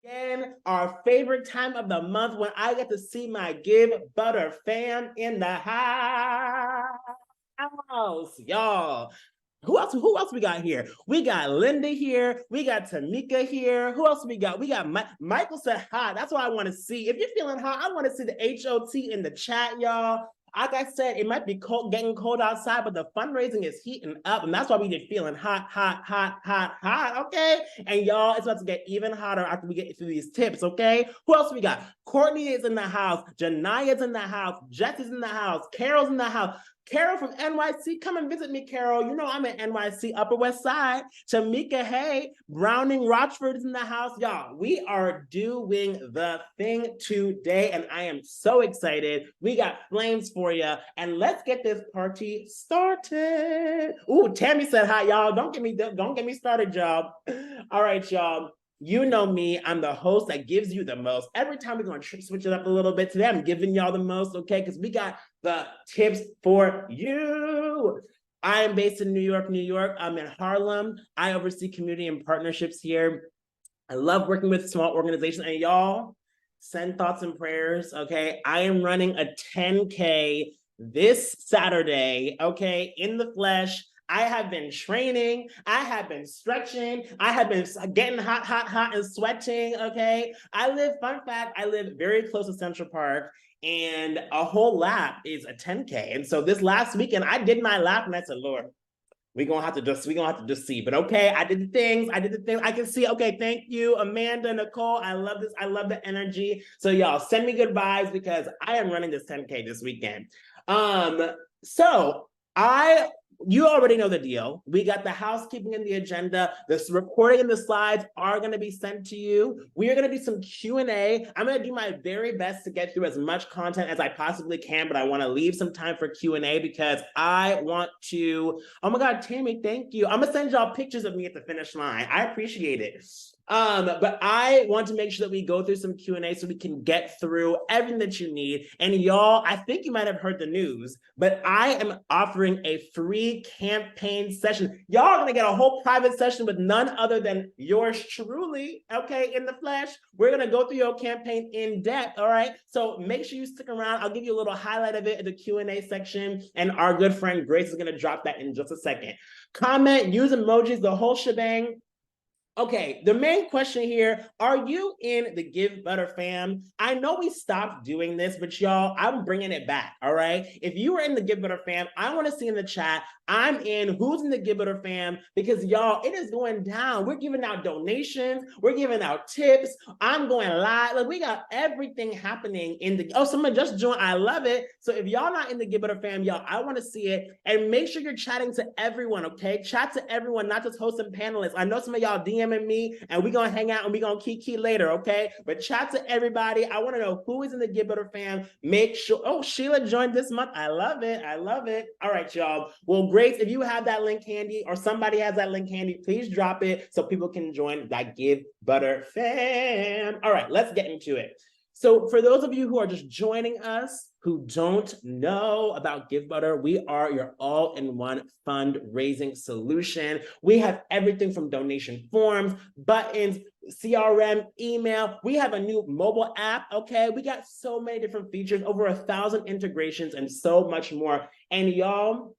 Again, our favorite time of the month when I get to see my Givebutter fam in the house, y'all. Who else we got here? We got Linda here. We got Tamika here. Who else we got? We got Michael said hot. That's what I want to see. If you're feeling hot, I want to see the HOT in the chat, y'all. Like I said, it might be cold, getting cold outside, but the fundraising is heating up, and that's why we get feeling hot, okay? And y'all, it's about to get even hotter after we get through these tips, okay? Who else we got? Courtney is in the house. Jania's in the house. Jess is in the house. Carol's in the house. Carol from NYC, come and visit me, Carol. You know I'm in NYC, Upper West Side. Tamika, hey. Browning Rochford is in the house. Y'all, we are doing the thing today, and I am so excited. We got flames for you, and let's get this party started. Ooh, Tammy said hi, y'all. Don't get me started, y'all. All right, y'all. You know me, I'm the host that gives you the most. Every time we're going to switch it up a little bit. Today, I'm giving y'all the most, okay? Because we got the tips for you. I am based in New York, New York. I'm in Harlem. I oversee community and partnerships here. I love working with small organizations. And y'all, send thoughts and prayers, okay? I am running a 10K this Saturday, okay, in the flesh. I have been training, I have been stretching, I have been getting hot and sweating, okay? Fun fact, I live very close to Central Park, and a whole lap is a 10K. And so this last weekend, I did my lap and I said, Lord, we're gonna have to just see. But okay, I did the things. I can see, okay, thank you, Amanda, Nicole. I love this. I love the energy. So y'all send me good vibes because I am running this 10K this weekend. You already know the deal. We got the housekeeping and the agenda. This recording and the slides are going to be sent to you. We are going to do some Q&A. I'm going to do my very best to get through as much content as I possibly can, but I want to leave some time for Q&A because I want to, oh my God, Tammy, thank you. I'm going to send y'all pictures of me at the finish line. I appreciate it. But I want to make sure that we go through some Q&A so we can get through everything that you need. And y'all, I think you might have heard the news, but I am offering a free campaign session. Y'all are gonna get a whole private session with none other than yours truly, okay, in the flesh. We're gonna go through your campaign in depth, all right? So make sure you stick around. I'll give you a little highlight of it in the Q&A section, and our good friend Grace is gonna drop that in just a second. Comment, use emojis, the whole shebang. Okay, the main question here, are you in the Givebutter fam? I know we stopped doing this, but y'all, I'm bringing it back, all right? If you are in the Givebutter fam, I want to see in the chat, I'm in, who's in the Givebutter fam? Because y'all, it is going down. We're giving out donations. We're giving out tips. I'm going live. Like, we got everything happening in the, oh, someone just joined. I love it. So if y'all not in the Givebutter fam, y'all, I want to see it. And make sure you're chatting to everyone, okay? Chat to everyone, not just hosts and panelists. I know some of y'all DMing me, and we're going to hang out and we're going to kiki later, okay? But chat to everybody. I want to know who is in the Givebutter fam. Make sure, oh, Sheila joined this month. I love it. I love it. All right, y'all. Well, Grace, if you have that link handy or somebody has that link handy, please drop it so people can join that Givebutter fam. All right, let's get into it. So for those of you who are just joining us, who don't know about Givebutter, we are your all-in-one fundraising solution. We have everything from donation forms, buttons, CRM, email. We have a new mobile app, okay? We got so many different features, over 1,000 integrations, and so much more. And y'all,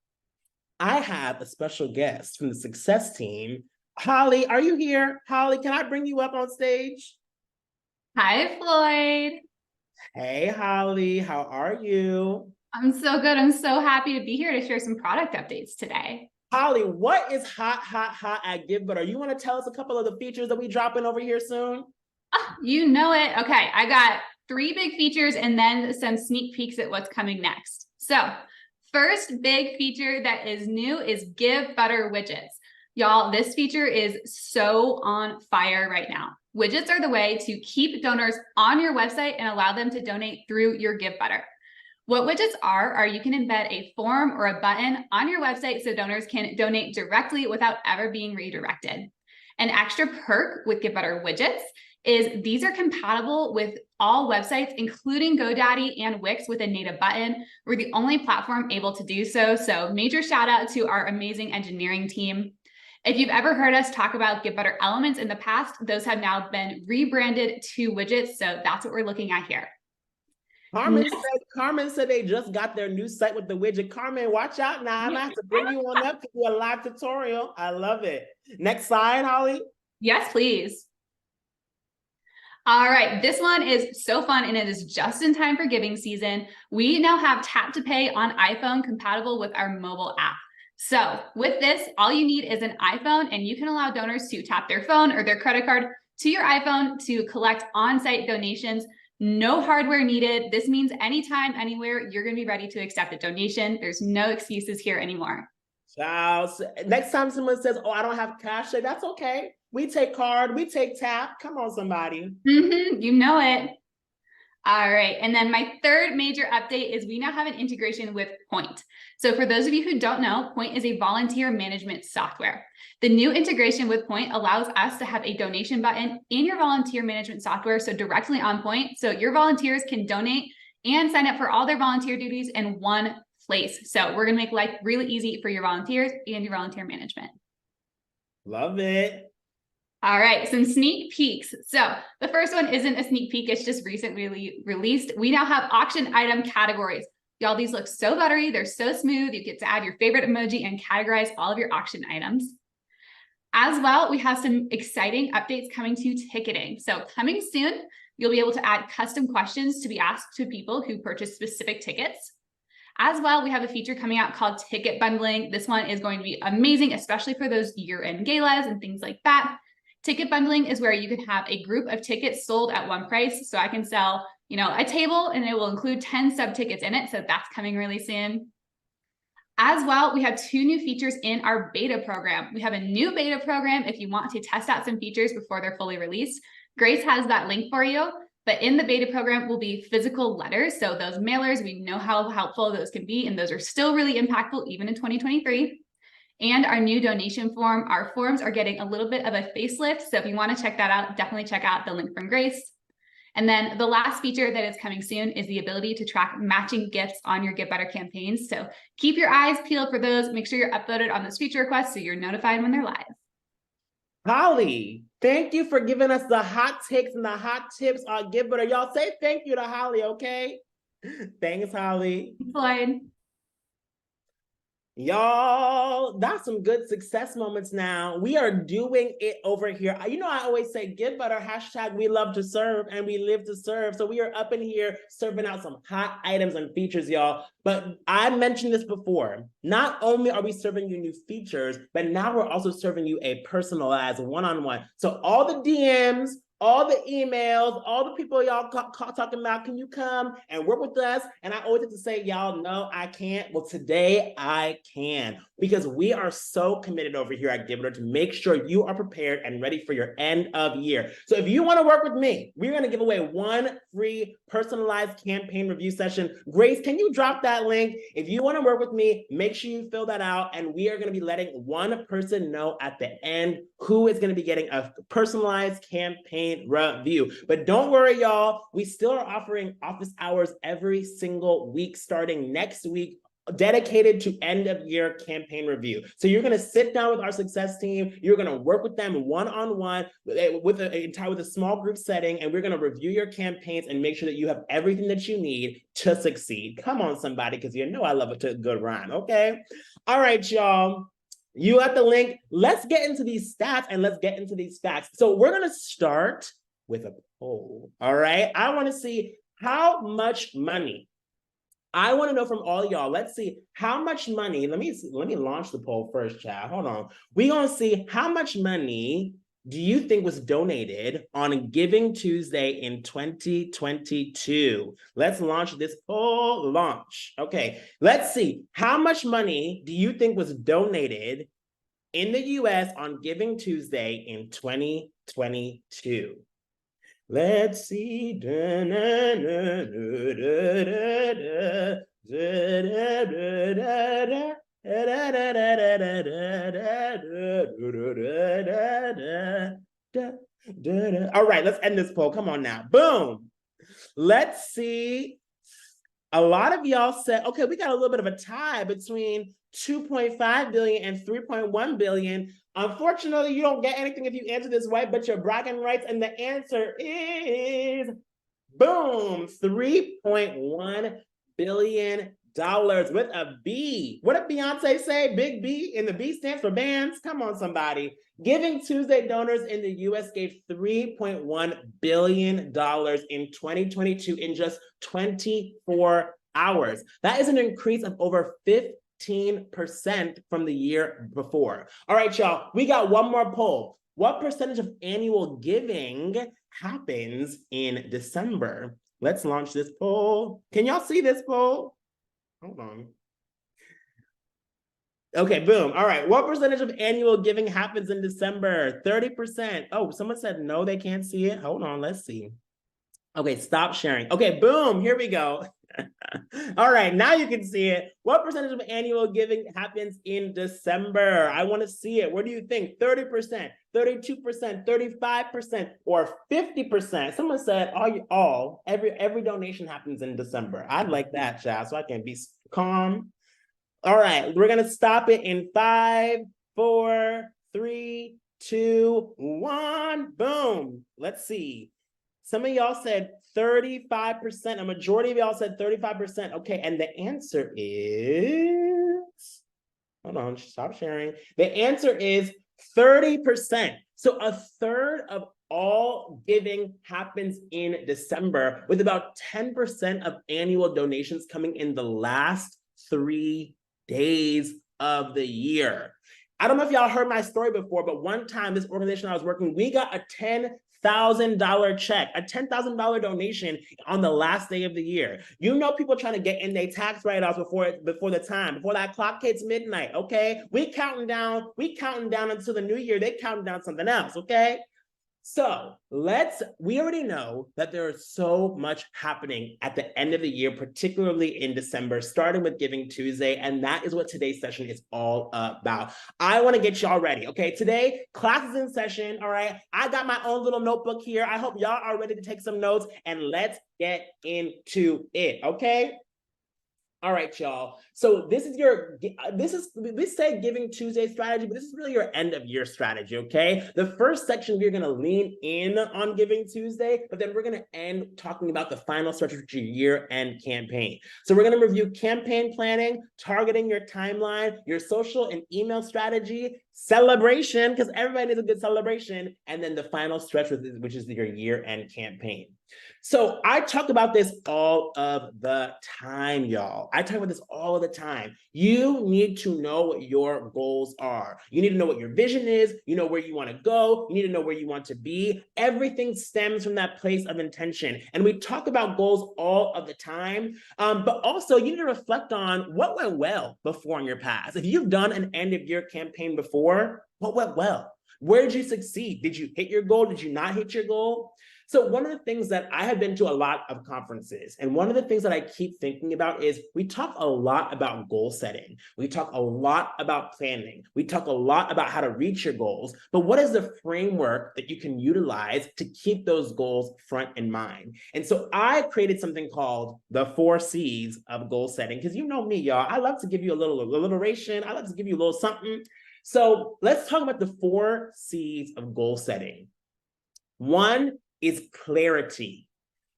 I have a special guest from the success team. Holly, are you here? Holly, can I bring you up on stage? Hi, Floyd. Hey, Holly, how are you? I'm so good. I'm so happy to be here to share some product updates today. Holly, what is hot at Givebutter? You want to tell us a couple of the features that we dropping over here soon? Oh, you know it. Okay, I got 3 big features and then some sneak peeks at what's coming next. So first big feature that is new is Givebutter widgets. Y'all, this feature is so on fire right now. Widgets are the way to keep donors on your website and allow them to donate through your Givebutter. What widgets are you can embed a form or a button on your website so donors can donate directly without ever being redirected. An extra perk with Givebutter widgets is these are compatible with all websites, including GoDaddy and Wix with a native button. We're the only platform able to do so. So major shout out to our amazing engineering team. If you've ever heard us talk about Givebutter Elements in the past, those have now been rebranded to widgets. So that's what we're looking at here. Carmen said they just got their new site with the widget. Carmen, watch out now. I'm gonna have to bring you on up to do a live tutorial. I love it. Next slide, Holly. Yes, please. All right, this one is so fun and it is just in time for giving season. We now have tap to pay on iPhone compatible with our mobile app. So with this, all you need is an iPhone and you can allow donors to tap their phone or their credit card to your iPhone to collect on-site donations. No hardware needed. This means anytime, anywhere, you're going to be ready to accept a donation. There's no excuses here anymore. Child, next time someone says, oh, I don't have cash, that's okay. We take card, we take tap. Come on, somebody. You know it. All right. And then my third major update is we now have an integration with Point. So for those of you who don't know, Point is a volunteer management software. The new integration with Point allows us to have a donation button in your volunteer management software, so directly on Point. So your volunteers can donate and sign up for all their volunteer duties in one place. So we're going to make life really easy for your volunteers and your volunteer management. Love it. All right, some sneak peeks. So the first one isn't a sneak peek, it's just recently released. We now have auction item categories. Y'all, these look so buttery, they're so smooth. You get to add your favorite emoji and categorize all of your auction items. As well, we have some exciting updates coming to ticketing. So coming soon, you'll be able to add custom questions to be asked to people who purchase specific tickets. As well, we have a feature coming out called ticket bundling. This one is going to be amazing, especially for those year-end galas and things like that. Ticket bundling is where you can have a group of tickets sold at one price. So I can sell, a table and it will include 10 sub-tickets in it. So that's coming really soon. As well, we have 2 new features in our beta program. We have a new beta program if you want to test out some features before they're fully released. Grace has that link for you. But in the beta program will be physical letters. So those mailers, we know how helpful those can be. And those are still really impactful even in 2023. And our new donation form, our forms are getting a little bit of a facelift. So if you want to check that out, definitely check out the link from Grace. And then the last feature that is coming soon is the ability to track matching gifts on your Givebutter campaigns. So keep your eyes peeled for those. Make sure you're upvoted on those feature requests so you're notified when they're live. Holly, thank you for giving us the hot takes and the hot tips on Givebutter. Y'all say thank you to Holly, okay? Thanks, Holly. Floyd. Y'all, that's some good success moments now. We are doing it over here. I always say Givebutter, hashtag we love to serve and we live to serve. So we are up in here serving out some hot items and features, y'all. But I mentioned this before. Not only are we serving you new features, but now we're also serving you a personalized one-on-one. So all the DMs, all the emails, all the people y'all talking about, can you come and work with us? And I always have to say, y'all, no, I can't. Well, today I can, because we are so committed over here at Givebutter to make sure you are prepared and ready for your end of year. So if you want to work with me, we're going to give away 1 free personalized campaign review session. Grace, can you drop that link? If you want to work with me, make sure you fill that out. And we are going to be letting 1 person know at the end who is going to be getting a personalized campaign review. But don't worry, y'all. We still are offering office hours every single week starting next week, dedicated to end of year campaign review. So you're going to sit down with our success team. You're going to work with them one-on-one with a small group setting, and we're going to review your campaigns and make sure that you have everything that you need to succeed. Come on, somebody, because I love a good rhyme. Okay. All right, y'all. You got the link. Let's get into these stats and let's get into these facts. So we're going to start with a poll. All right. I want to see how much money. I want to know from all y'all. Let's see how much money. Let me launch the poll first, child. Hold on. We're going to see how much money do you think was donated on Giving Tuesday in 2022? Let's launch this poll. Launch. Okay, let's see. How much money do you think was donated in the US on Giving Tuesday in 2022? Let's see. All right, let's end this poll. Come on now. Boom. Let's see. A lot of y'all said, okay, we got a little bit of a tie between 2.5 billion, and 3.1 billion. Unfortunately, you don't get anything if you answer this right, but you're bragging rights, and the answer is boom, $3.1 billion with a B. What did Beyonce say? Big B, and the B stands for bands. Come on, somebody. Giving Tuesday donors in the US gave $3.1 billion in 2022 in just 24 hours. That is an increase of over 15% from the year before. All right, y'all, we got one more poll. What percentage of annual giving happens in December? Let's launch this poll. Can y'all see this poll? Hold on. Okay, boom. All right. What percentage of annual giving happens in December? 30%. Oh, someone said no, they can't see it. Hold on, let's see. Okay, stop sharing. Okay, boom. Here we go. All right, now you can see it. What percentage of annual giving happens in December? I want to see it. What do you think? 30%, 32%, 35%, or 50%? Someone said every donation happens in December. I'd like that, child, so I can be calm. All right, we're gonna stop it in 5, 4, 3, 2, 1. Boom. Let's see. Some of y'all said 35%. A majority of y'all said 35%. Okay, and the answer is, hold on, stop sharing. The answer is 30%. So a third of all giving happens in December, with about 10% of annual donations coming in the last 3 days of the year. I don't know if y'all heard my story before, but one time this organization I was working, we got a $10,000 check, a $10,000 donation on the last day of the year. You know, people trying to get in their tax write-offs before that clock hits midnight, okay? We counting down until the new year. They counting down something else, okay? So we already know that there is so much happening at the end of the year, particularly in December, starting with Giving Tuesday. And that is what today's session is all about. I want to get y'all ready. Okay. Today, class is in session. All right. I got my own little notebook here. I hope y'all are ready to take some notes, and let's get into it. Okay. All right, y'all. So this is we say Giving Tuesday strategy, but this is really your end of year strategy, okay? The first section, we're gonna lean in on Giving Tuesday, but then we're gonna end talking about the final stretch of your year-end campaign. So we're gonna review campaign planning, targeting your timeline, your social and email strategy, celebration, because everybody needs a good celebration, and then the final stretch, which is your year-end campaign. So I talk about this all of the time, y'all. I talk about this all of the time. You need to know what your goals are. You need to know what your vision is. You know where you want to go. You need to know where you want to be. Everything stems from that place of intention. And we talk about goals all of the time, but also you need to reflect on what went well before in your past. If you've done an end of year campaign before, what went well? Where did you succeed? Did you hit your goal? Did you not hit your goal? So one of the things that I have been to a lot of conferences, and one of the things that I keep thinking about is we talk a lot about goal setting. We talk a lot about planning. We talk a lot about how to reach your goals, but what is the framework that you can utilize to keep those goals front in mind? And so I created something called the 4 C's of goal setting, because you know me, y'all. I love to give you a little alliteration. I love to give you a little something. So let's talk about the 4 C's of goal setting. 1 is clarity.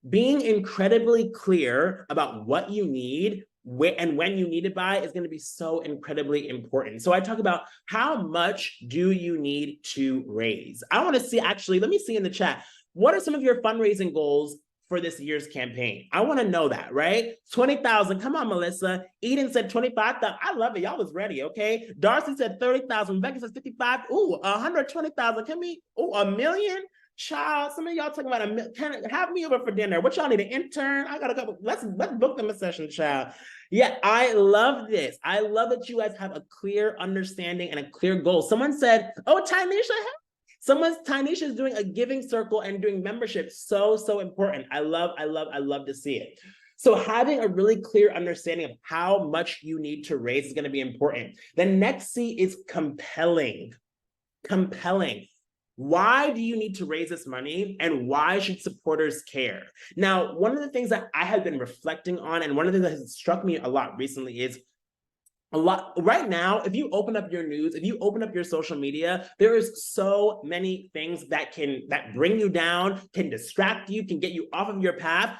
Being incredibly clear about what you need, where and when you need it by is going to be so incredibly important. So I talk about how much do you need to raise. I want to see, actually, let me see in the chat, what are some of your fundraising goals for this year's campaign? I want to know that, right? 20,000. Come on, Melissa. Eden said 25,000. I love it. Y'all was ready, okay? Darcy said 30,000. Rebecca says 55. Ooh, 120,000. Can we? Ooh, $1 million? Child, some of y'all talking about have me over for dinner. What y'all need, an intern? I got a couple. Let's book them a session, child. Yeah, I love this. I love that you guys have a clear understanding and a clear goal. Someone said, oh, Tynesha is doing a giving circle and doing membership. So important. I love to see it. So having a really clear understanding of how much you need to raise is going to be important. The next C is compelling. Compelling. Why do you need to raise this money, and why should supporters care? Now, one of the things that I have been reflecting on, and one of the things that has struck me a lot recently is A lot right now, if you open up your news, if you open up your social media, there is so many things that bring you down, can distract you, can get you off of your path.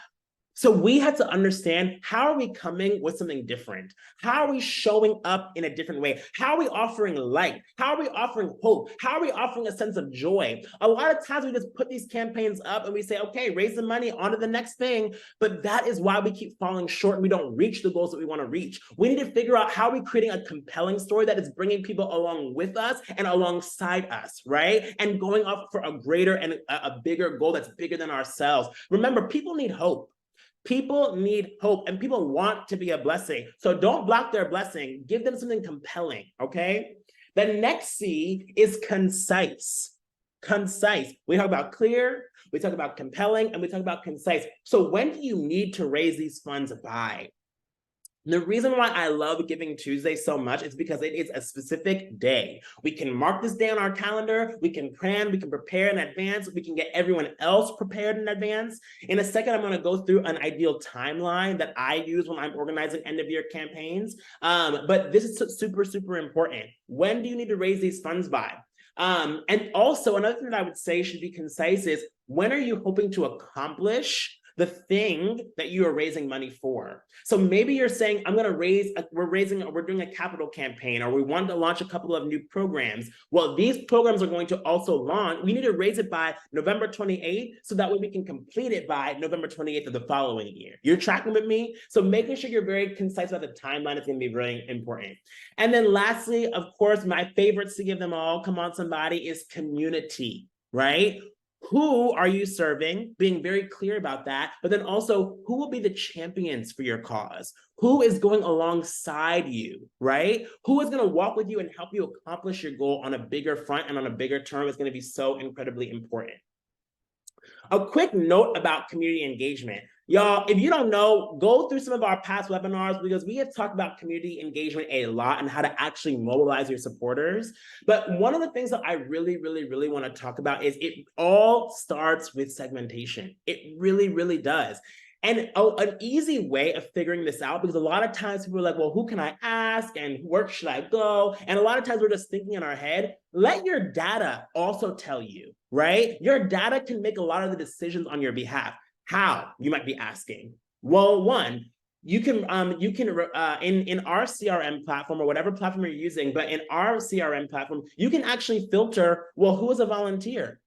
So we had to understand, how are we coming with something different? How are we showing up in a different way? How are we offering light? How are we offering hope? How are we offering a sense of joy? A lot of times we just put these campaigns up and we say, okay, raise the money, on to the next thing. But that is why we keep falling short and we don't reach the goals that we want to reach. We need to figure out how we're creating a compelling story that is bringing people along with us and alongside us, right? And going off for a greater and a bigger goal that's bigger than ourselves. Remember, people need hope. People need hope and people want to be a blessing. So don't block their blessing. Give them something compelling, okay? The next C is concise. Concise. We talk about clear, we talk about compelling, and we talk about concise. So when do you need to raise these funds by? The reason why I love Giving Tuesday so much is because it is a specific day. We can mark this day on our calendar, we can plan, we can prepare in advance, we can get everyone else prepared in advance. In a second, I'm going to go through an ideal timeline that I use when I'm organizing end-of-year campaigns. But this is super, super important. When do you need to raise these funds by? And also, another thing that I would say should be concise is, when are you hoping to accomplish the thing that you are raising money for? So maybe you're saying, we're doing a capital campaign, or we want to launch a couple of new programs. Well, these programs are going to also launch. We need to raise it by November 28th, so that way we can complete it by November 28th of the following year. You're tracking with me? So making sure you're very concise about the timeline is going to be very important. And then lastly, of course, my favorite to give them all, come on somebody, is community, right? Who are you serving? Being very clear about that, but then also, who will be the champions for your cause? Who is going alongside you, right? Who is going to walk with you and help you accomplish your goal on a bigger front and on a bigger term is going to be so incredibly important. A quick note about community engagement. Y'all, if you don't know, go through some of our past webinars, because we have talked about community engagement a lot and how to actually mobilize your supporters. But one of the things that I really, really, really want to talk about is it all starts with segmentation. It really, really does. And an easy way of figuring this out, because a lot of times people are like, well, who can I ask and where should I go? And a lot of times we're just thinking in our head. Let your data also tell you, right? Your data can make a lot of the decisions on your behalf. How, you might be asking? Well, one, you can in our CRM platform, or whatever platform you're using, but in our CRM platform, you can actually filter, well, who is a volunteer?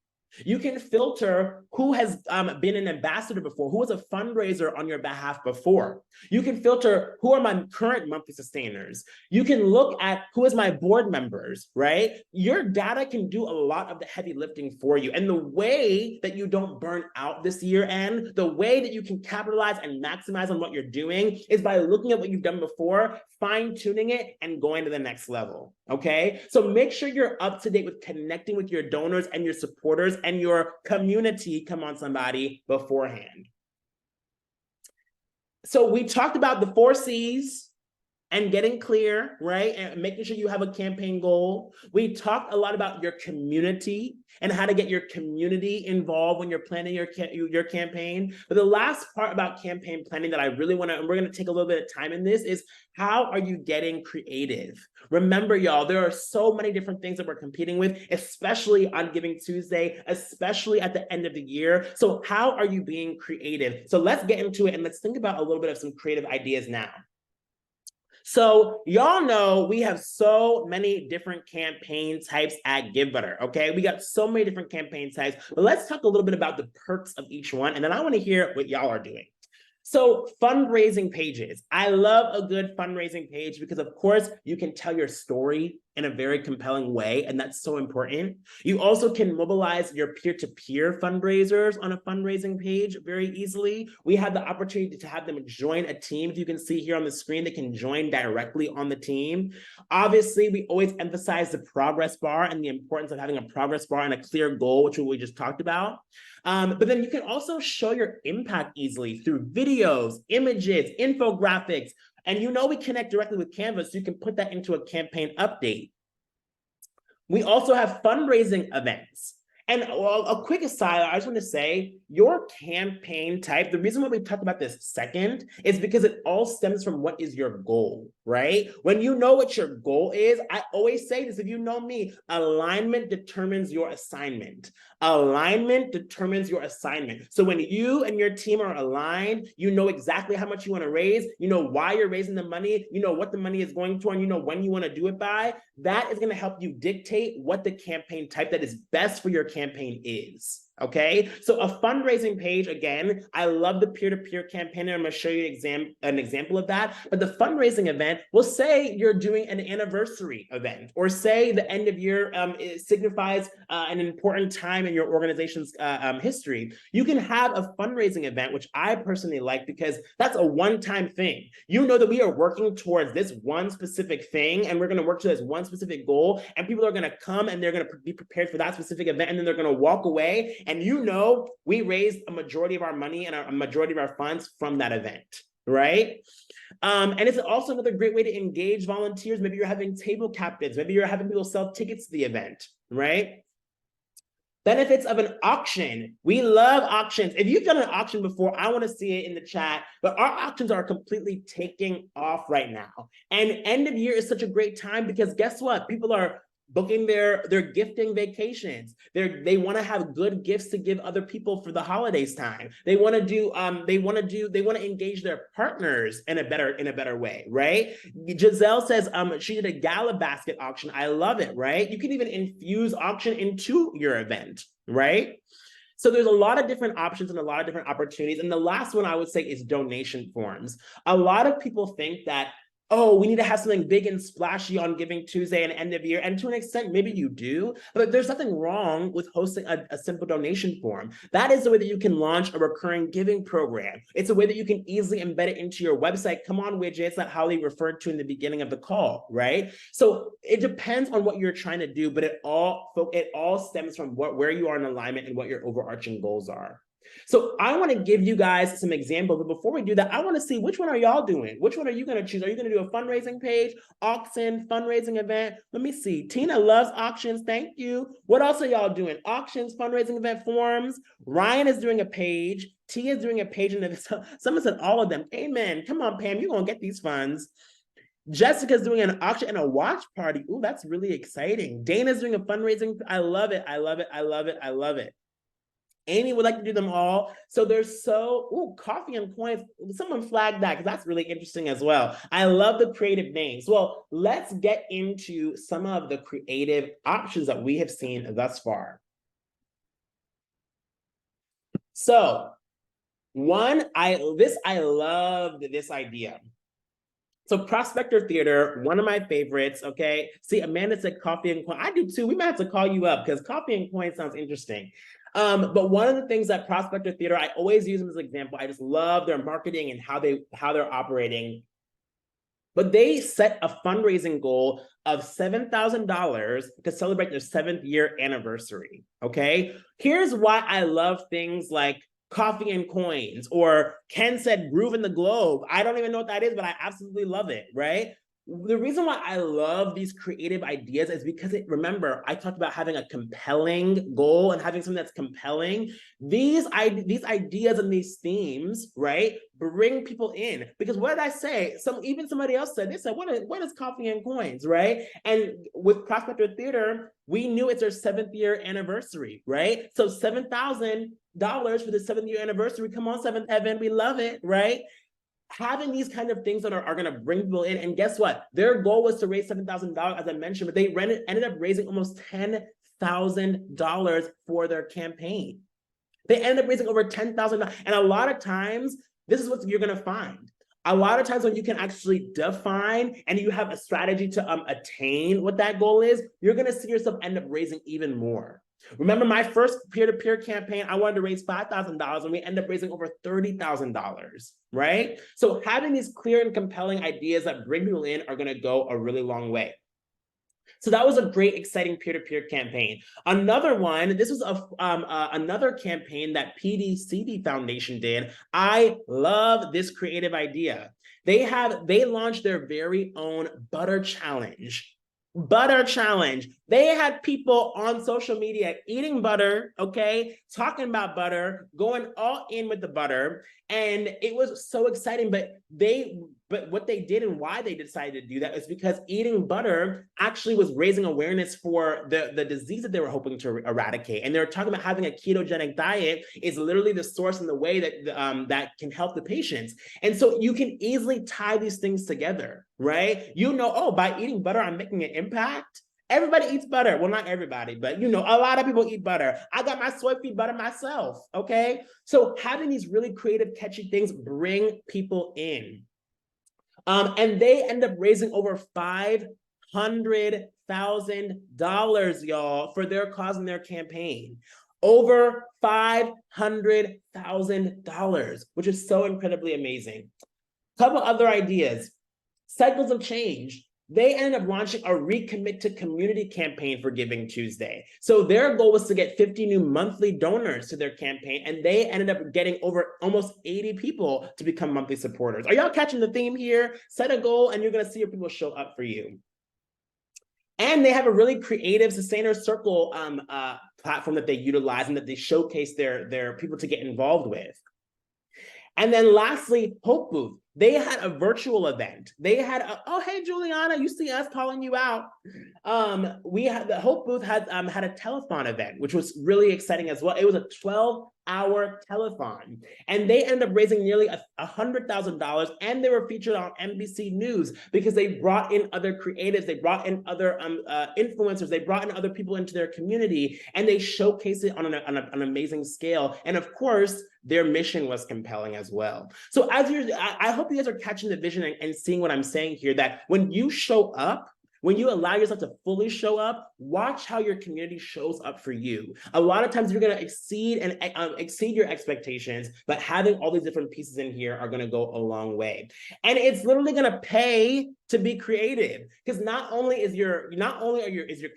You can filter who has been an ambassador before, who was a fundraiser on your behalf before. You can filter who are my current monthly sustainers. You can look at who is my board members, right? Your data can do a lot of the heavy lifting for you. And the way that you don't burn out this year end, the way that you can capitalize and maximize on what you're doing, is by looking at what you've done before, fine-tuning it, and going to the next level, okay? So make sure you're up to date with connecting with your donors and your supporters and your community, come on somebody, beforehand. So we talked about the 4 C's and getting clear, right? And making sure you have a campaign goal. We talked a lot about your community and how to get your community involved when you're planning your campaign. But the last part about campaign planning that I really want to, and we're going to take a little bit of time in this, is how are you getting creative? Remember, y'all, there are so many different things that we're competing with, especially on Giving Tuesday, especially at the end of the year. So how are you being creative? So let's get into it and let's think about a little bit of some creative ideas now. So y'all know we have so many different campaign types at Givebutter, okay? We got so many different campaign types, but let's talk a little bit about the perks of each one, and then I want to hear what y'all are doing. So fundraising pages. I love a good fundraising page because, of course, you can tell your story in a very compelling way, and that's so important. You also can mobilize your peer-to-peer fundraisers on a fundraising page very easily. We have the opportunity to have them join a team. If you can see here on the screen, they can join directly on the team. Obviously, we always emphasize the progress bar and the importance of having a progress bar and a clear goal, which we just talked about. But then you can also show your impact easily through videos, images, infographics, and you know we connect directly with Canva, so you can put that into a campaign update. We also have fundraising events. And a quick aside, I just want to say your campaign type, the reason why we talked about this second is because it all stems from what is your goal, right? When you know what your goal is, I always say this, if you know me, alignment determines your assignment. Alignment determines your assignment. So when you and your team are aligned, you know exactly how much you want to raise, you know why you're raising the money, you know what the money is going to, and you know when you want to do it by. That is going to help you dictate what the campaign type that is best for your campaign is. Okay, so a fundraising page, again, I love the peer-to-peer campaign, and I'm going to show you an example of that. But the fundraising event, we'll say you're doing an anniversary event, or say the end of year it signifies an important time in your organization's history. You can have a fundraising event, which I personally like because that's a one-time thing. You know that we are working towards this one specific thing, and we're going to work towards one specific goal, and people are going to come and they're going to be prepared for that specific event, and then they're going to walk away. And you know, we raised a majority of our money and a majority of our funds from that event, right? And it's also another great way to engage volunteers. Maybe you're having table captains, maybe you're having people sell tickets to the event, right? Benefits of an auction. We love auctions. If you've done an auction before, I want to see it in the chat, but our auctions are completely taking off right now. And end of year is such a great time because guess what? People are booking their gifting vacations. They want to have good gifts to give other people for the holidays time. They want to engage their partners in a better way, right? Giselle says she did a gala basket auction. I love it, right? You can even infuse auction into your event, right? So there's a lot of different options and a lot of different opportunities. And the last one I would say is donation forms. A lot of people think that, oh, we need to have something big and splashy on Giving Tuesday and end of year. And to an extent, maybe you do, but there's nothing wrong with hosting a simple donation form. That is the way that you can launch a recurring giving program. It's a way that you can easily embed it into your website. Come on, widgets that Holly referred to in the beginning of the call, right? So it depends on what you're trying to do, but it all stems from where you are in alignment and what your overarching goals are. So I want to give you guys some examples, but before we do that, I want to see which one are y'all doing? Which one are you going to choose? Are you going to do a fundraising page, auction, fundraising event? Let me see. Tina loves auctions. Thank you. What else are y'all doing? Auctions, fundraising event forms. Ryan is doing a page. Tia is doing a page. And someone said all of them. Amen. Come on, Pam. You're going to get these funds. Jessica's doing an auction and a watch party. Ooh, that's really exciting. Dana's doing a fundraising. I love it. I love it. I love it. I love it. Amy would like to do them all. So there's coffee and coins. Someone flagged that because that's really interesting as well. I love the creative names. Well, let's get into some of the creative options that we have seen thus far. So I loved this idea. So Prospector Theater, one of my favorites, okay? See, Amanda said coffee and coin. I do too. We might have to call you up because coffee and coin sounds interesting. But one of the things that Prospector Theater, I always use them as an example. I just love their marketing and how they're operating. But they set a fundraising goal of $7,000 to celebrate their 7th year anniversary, okay? Here's why I love things like coffee and coins, or Ken said groove in the globe. I don't even know what that is, but I absolutely love it, right? The reason why I love these creative ideas is because remember, I talked about having a compelling goal and having something that's compelling. These ideas and these themes, right, bring people in. Because what did I say? Even somebody else said, they said, what is coffee and coins, right? And with Prospector Theater, we knew it's their 7th year anniversary, right? So $7,000 for the 7th year anniversary. Come on, 7th Heaven, we love it, right? Having these kind of things that are going to bring people in. And guess what? Their goal was to raise $7,000, as I mentioned, but they ended up raising almost $10,000 for their campaign. They ended up raising over $10,000. And a lot of times, this is what you're going to find. A lot of times when you can actually define and you have a strategy to attain what that goal is, you're going to see yourself end up raising even more. Remember my first peer-to-peer campaign, I wanted to raise $5,000 and we end up raising over $30,000, right? So having these clear and compelling ideas that bring people in are going to go a really long way. So that was a great, exciting peer-to-peer campaign. Another one, this was another campaign that PDCD Foundation did. I love this creative idea. They launched their very own butter challenge. butter challenge. They had people on social media eating butter, okay, talking about butter, going all in with the butter. And it was so exciting, but what they did and why they decided to do that is because eating butter actually was raising awareness for the disease that they were hoping to eradicate. And they were talking about having a ketogenic diet is literally the source and the way that that can help the patients. And so you can easily tie these things together, right? You know, oh, by eating butter, I'm making an impact. Everybody eats butter. Well, not everybody, but you know, a lot of people eat butter. I got my soy-free butter myself, okay? So having these really creative, catchy things bring people in. And they end up raising over $500,000, y'all, for their cause and their campaign. Over $500,000, which is so incredibly amazing. Couple other ideas. Cycles of change. They ended up launching a Recommit to Community campaign for Giving Tuesday. So their goal was to get 50 new monthly donors to their campaign, and they ended up getting over almost 80 people to become monthly supporters. Are y'all catching the theme here? Set a goal, and you're gonna see your people show up for you. And they have a really creative Sustainer Circle platform that they utilize and that they showcase their people to get involved with. And then lastly, Hope Booth. They had a virtual event. They had, oh, hey, Juliana, you see us calling you out. We had, the Hope Booth had a telethon event, which was really exciting as well. It was a 12-hour telethon. And they ended up raising nearly $100,000. And they were featured on NBC News because they brought in other creatives. They brought in other influencers. They brought in other people into their community. And they showcased it on an amazing scale. And of course, their mission was compelling as well. So as I hope you guys are catching the vision and seeing what I'm saying here, that when you show up, when you allow yourself to fully show up, watch how your community shows up for you. A lot of times you're going to exceed your expectations, but having all these different pieces in here are going to go a long way. And it's literally going to pay to be creative, because not only is your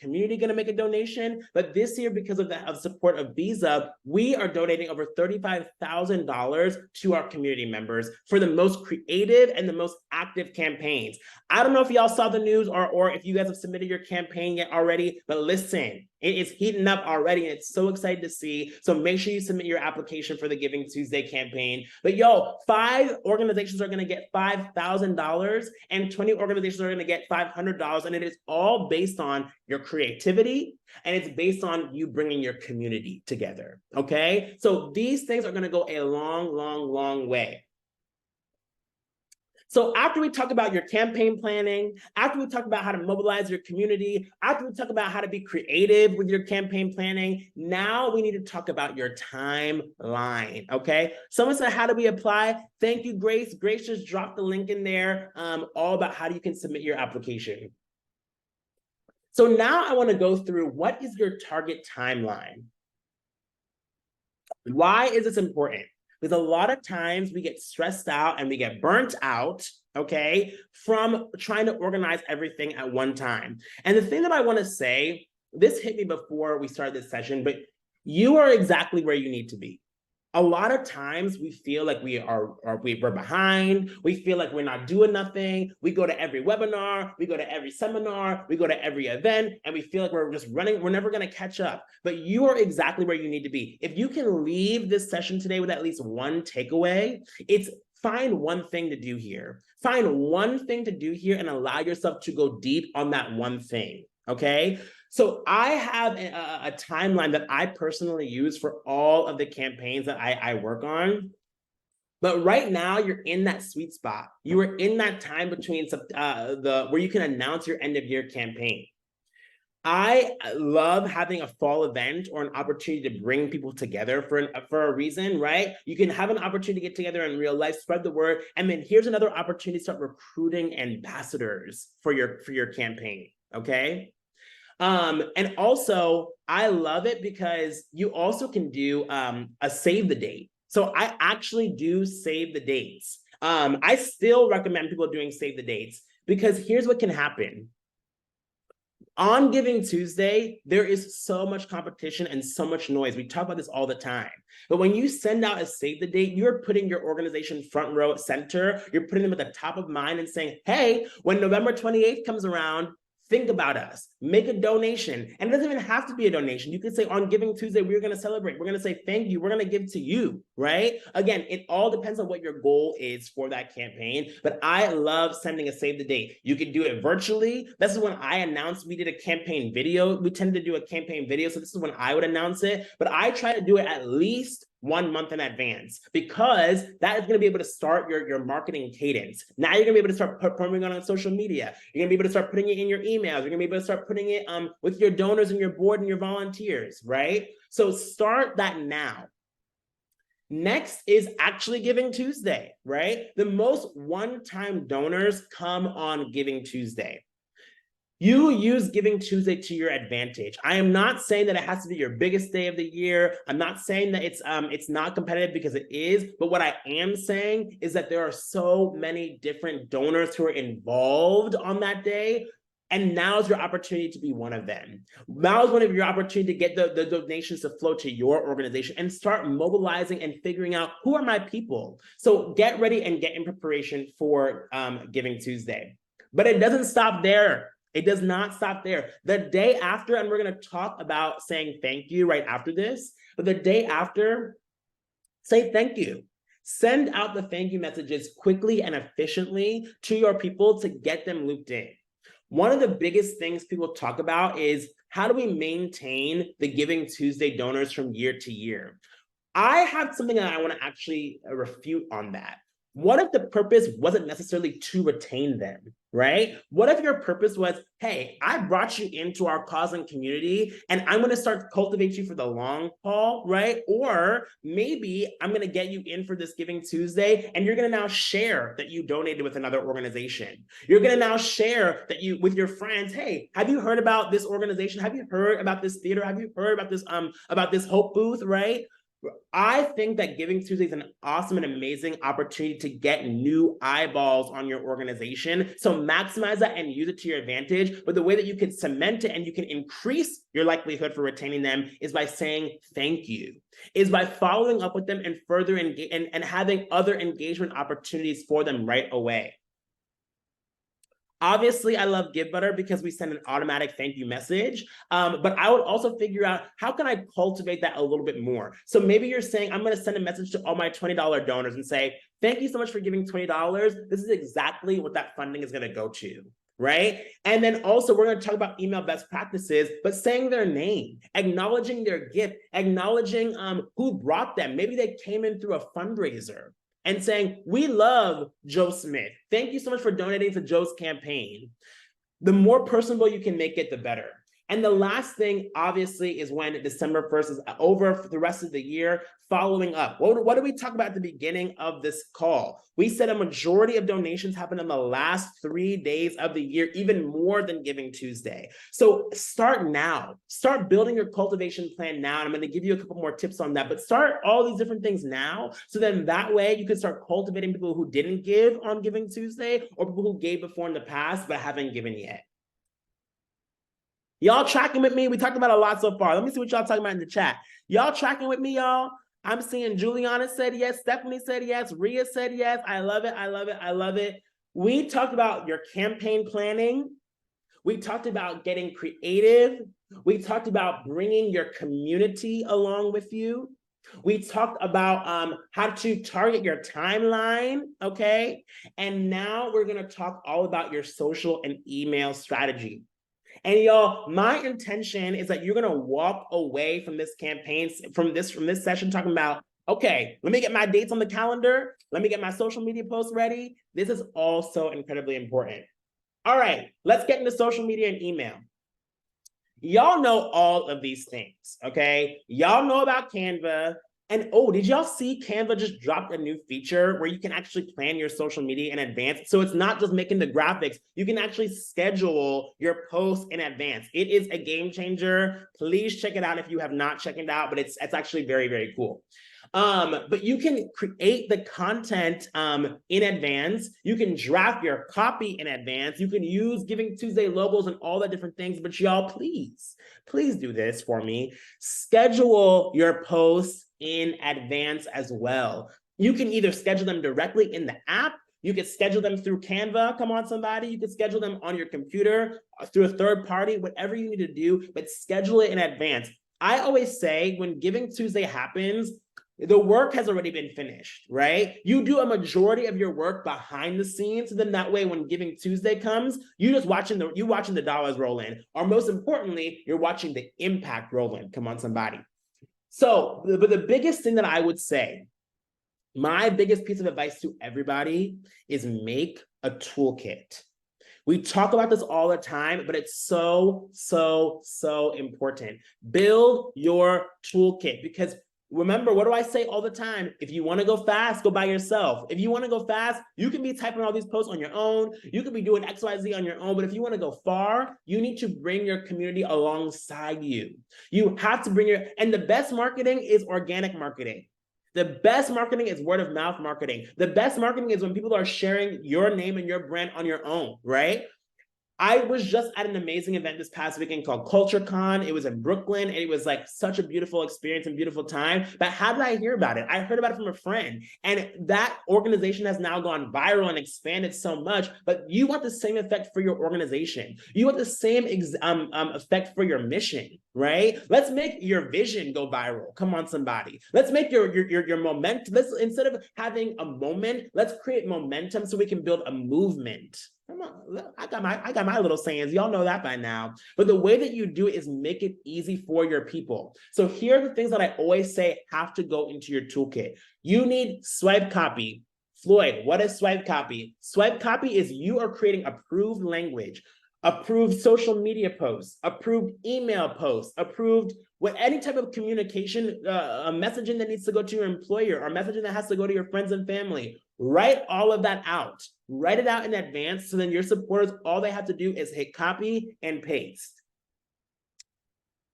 community going to make a donation, but this year, because of the support of Visa, we are donating over $35,000 to our community members for the most creative and the most active campaigns. I don't know if y'all saw the news or if you guys have submitted your campaign yet already, but listen, it is heating up already, and it's so exciting to see. So make sure you submit your application for the Giving Tuesday campaign. But yo, 5 organizations are going to get $5,000, and 20 organizations are going to get $500, and it is all based on your creativity, and it's based on you bringing your community together, okay? So these things are going to go a long, long, long way. So after we talk about your campaign planning, after we talk about how to mobilize your community, after we talk about how to be creative with your campaign planning, now we need to talk about your timeline, okay? Someone said, how do we apply? Thank you, Grace. Grace just dropped the link in there, all about how you can submit your application. So now I want to go through, what is your target timeline? Why is this important? Because a lot of times we get stressed out and we get burnt out, okay, from trying to organize everything at one time. And the thing that I want to say, this hit me before we started this session, but you are exactly where you need to be. A lot of times we feel like we're behind. We feel like we're not doing nothing. We go to every webinar, we go to every seminar, we go to every event, and we feel like we're just running. We're never going to catch up. But you are exactly where you need to be. If you can leave this session today with at least one takeaway, it's find one thing to do here. Find one thing to do here and allow yourself to go deep on that one thing, okay? So I have a timeline that I personally use for all of the campaigns that I work on. But right now you're in that sweet spot. You are in that time between where you can announce your end of year campaign. I love having a fall event or an opportunity to bring people together for a reason, right? You can have an opportunity to get together in real life, spread the word, and then here's another opportunity to start recruiting ambassadors for your campaign, okay? And also, I love it because you also can do a save the date. So I actually do save the dates. I still recommend people doing save the dates because here's what can happen. On Giving Tuesday, there is so much competition and so much noise. We talk about this all the time. But when you send out a save the date, you're putting your organization front row center. You're putting them at the top of mind and saying, hey, when November 28th comes around, think about us, make a donation. And it doesn't even have to be a donation. You could say on Giving Tuesday, we're going to celebrate. We're going to say thank you. We're going to give to you, right? Again, it all depends on what your goal is for that campaign. But I love sending a save the date. You could do it virtually. This is when I announced we did a campaign video. We tend to do a campaign video. So this is when I would announce it. But I try to do it at least 1 month in advance, because that is going to be able to start your marketing cadence. Now you're going to be able to start promoting it on social media. You're going to be able to start putting it in your emails. You're going to be able to start putting it with your donors and your board and your volunteers, right? So start that now. Next is actually Giving Tuesday, right? The most one-time donors come on Giving Tuesday. You use Giving Tuesday to your advantage. I am not saying that it has to be your biggest day of the year. I'm not saying that it's not competitive, because it is. But what I am saying is that there are so many different donors who are involved on that day. And now is your opportunity to be one of them. Now is one of your opportunity to get the donations to flow to your organization and start mobilizing and figuring out, who are my people? So get ready and get in preparation for Giving Tuesday. But it doesn't stop there. It does not stop there. The day after, and we're going to talk about saying thank you right after this, but the day after, say thank you. Send out the thank you messages quickly and efficiently to your people to get them looped in. One of the biggest things people talk about is, how do we maintain the Giving Tuesday donors from year to year? I have something that I want to actually refute on that. What if the purpose wasn't necessarily to retain them, right? What if your purpose was, hey, I brought you into our cause and community, and I'm going to start cultivate you for the long haul, right? Or maybe I'm going to get you in for this Giving Tuesday, and you're going to now share that you donated with another organization. You're going to now share that you with your friends, hey, have you heard about this organization? Have you heard about this theater? Have you heard about this Hope booth, right? I think that Giving Tuesday is an awesome and amazing opportunity to get new eyeballs on your organization. So maximize that and use it to your advantage. But the way that you can cement it and you can increase your likelihood for retaining them is by saying thank you, is by following up with them and further engage and having other engagement opportunities for them right away. Obviously, I love Givebutter because we send an automatic thank you message, but I would also figure out, how can I cultivate that a little bit more? So maybe you're saying, I'm going to send a message to all my $20 donors and say, thank you so much for giving $20. This is exactly what that funding is going to go to, right? And then also, we're going to talk about email best practices, but saying their name, acknowledging their gift, acknowledging who brought them. Maybe they came in through a fundraiser, and saying, we love Joe Smith. Thank you so much for donating to Joe's campaign. The more personable you can make it, the better. And the last thing, obviously, is when December 1st is over for the rest of the year, following up. What did we talk about at the beginning of this call? We said a majority of donations happen in the last 3 days of the year, even more than Giving Tuesday. So start now. Start building your cultivation plan now. And I'm going to give you a couple more tips on that, but start all these different things now. So then that way you can start cultivating people who didn't give on Giving Tuesday, or people who gave before in the past, but haven't given yet. Y'all tracking with me? We talked about a lot so far. Let me see what y'all talking about in the chat. Y'all tracking with me, y'all? I'm seeing Juliana said yes. Stephanie said yes. Ria said yes. I love it. I love it. I love it. We talked about your campaign planning. We talked about getting creative. We talked about bringing your community along with you. We talked about how to target your timeline, okay? And now we're going to talk all about your social and email strategy. And y'all, my intention is that you're going to walk away from this campaign, from this session, talking about, okay, let me get my dates on the calendar. Let me get my social media posts ready. This is also incredibly important. All right, let's get into social media and email. Y'all know all of these things, okay? Y'all know about Canva. And oh, did y'all see Canva just dropped a new feature where you can actually plan your social media in advance? So it's not just making the graphics. You can actually schedule your posts in advance. It is a game changer. Please check it out if you have not checked it out, but it's actually very, very cool. But you can create the content in advance. You can draft your copy in advance. You can use Giving Tuesday logos and all the different things. But y'all, please do this for me. Schedule your posts in advance as well. You can either schedule them directly in the app, You could schedule them through Canva. Come on, somebody. You could schedule them on your computer through a third party, whatever you need to do, but schedule it in advance. I always say when Giving Tuesday happens, the work has already been finished, right? You do a majority of your work behind the scenes. So then that way, when Giving Tuesday comes, you're watching the dollars roll in, or most importantly, you're watching the impact roll in. Come on, somebody. So, but the biggest thing that I would say, my biggest piece of advice to everybody is make a toolkit. We talk about this all the time, but it's so, so, so important. Build your toolkit, because remember, what do I say all the time? If you want to go fast, go by yourself. If you want to go fast, you can be typing all these posts on your own. You can be doing XYZ on your own. But if you want to go far, you need to bring your community alongside you. You have to bring and the best marketing is organic marketing. The best marketing is word of mouth marketing. The best marketing is when people are sharing your name and your brand on your own, right? I was just at an amazing event this past weekend called CultureCon. It was in Brooklyn, and it was like such a beautiful experience and beautiful time. But how did I hear about it? I heard about it from a friend, and that organization has now gone viral and expanded so much. But you want the same effect for your organization. You want the same effect for your mission, right? Let's make your vision go viral. Come on, somebody. Let's make your momentum. Instead of having a moment, let's create momentum so we can build a movement. Come on, I got my little sayings. Y'all know that by now. But the way that you do it is make it easy for your people. So here are the things that I always say have to go into your toolkit. You need swipe copy. Floyd, what is swipe copy? Swipe copy is you are creating approved language, approved social media posts, approved email posts, approved with any type of communication, messaging that needs to go to your employer or messaging that has to go to your friends and family. Write all of that out. Write it out in advance, so then your supporters, all they have to do is hit copy and paste.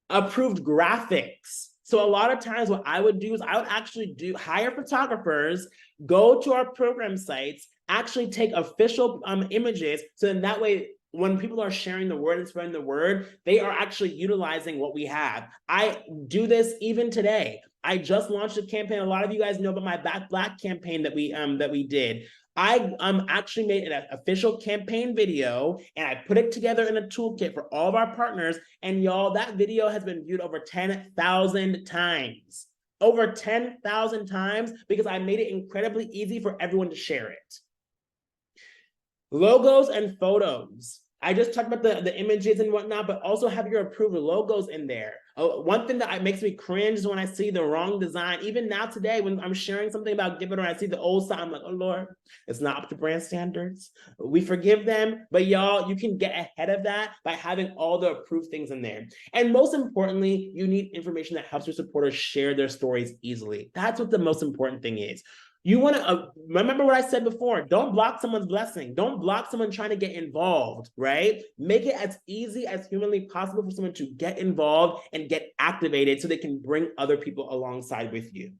Approved graphics. So a lot of times what I would do is I would actually hire photographers, go to our program sites, actually take official images, so then that way when people are sharing the word and spreading the word, they are actually utilizing what we have. I do this even today. I just launched a campaign. A lot of you guys know about my Back Black campaign that we did. I actually made an official campaign video, and I put it together in a toolkit for all of our partners. And y'all, that video has been viewed over 10,000 times. Over 10,000 times, because I made it incredibly easy for everyone to share it. Logos and photos. I just talked about the images and whatnot, but also have your approved logos in there. One thing that makes me cringe is when I see the wrong design. Even now today, when I'm sharing something about Givebutter and I see the old sign, I'm like, oh Lord, it's not up to brand standards. We forgive them, but y'all, you can get ahead of that by having all the approved things in there. And most importantly, you need information that helps your supporters share their stories easily. That's what the most important thing is. You want to remember what I said before. Don't block someone's blessing. Don't block someone trying to get involved, right? Make it as easy as humanly possible for someone to get involved and get activated so they can bring other people alongside with you.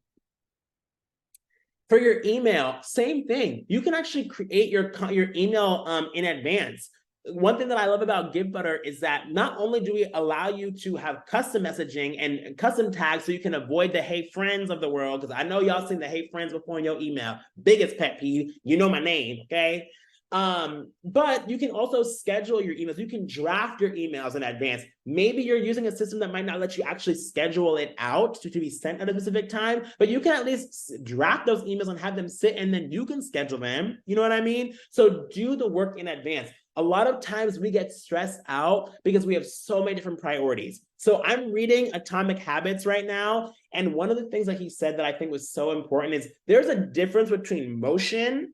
For your email, same thing. You can actually create your email in advance. One thing that I love about Givebutter is that not only do we allow you to have custom messaging and custom tags so you can avoid the hey friends of the world, because I know y'all seen the hey friends before in your email. Biggest pet peeve, you know my name, okay? But you can also schedule your emails. You can draft your emails in advance. Maybe you're using a system that might not let you actually schedule it out to be sent at a specific time, but you can at least draft those emails and have them sit, and then you can schedule them. You know what I mean? So do the work in advance. A lot of times we get stressed out because we have so many different priorities. So I'm reading Atomic Habits right now. And one of the things that he said that I think was so important is there's a difference between motion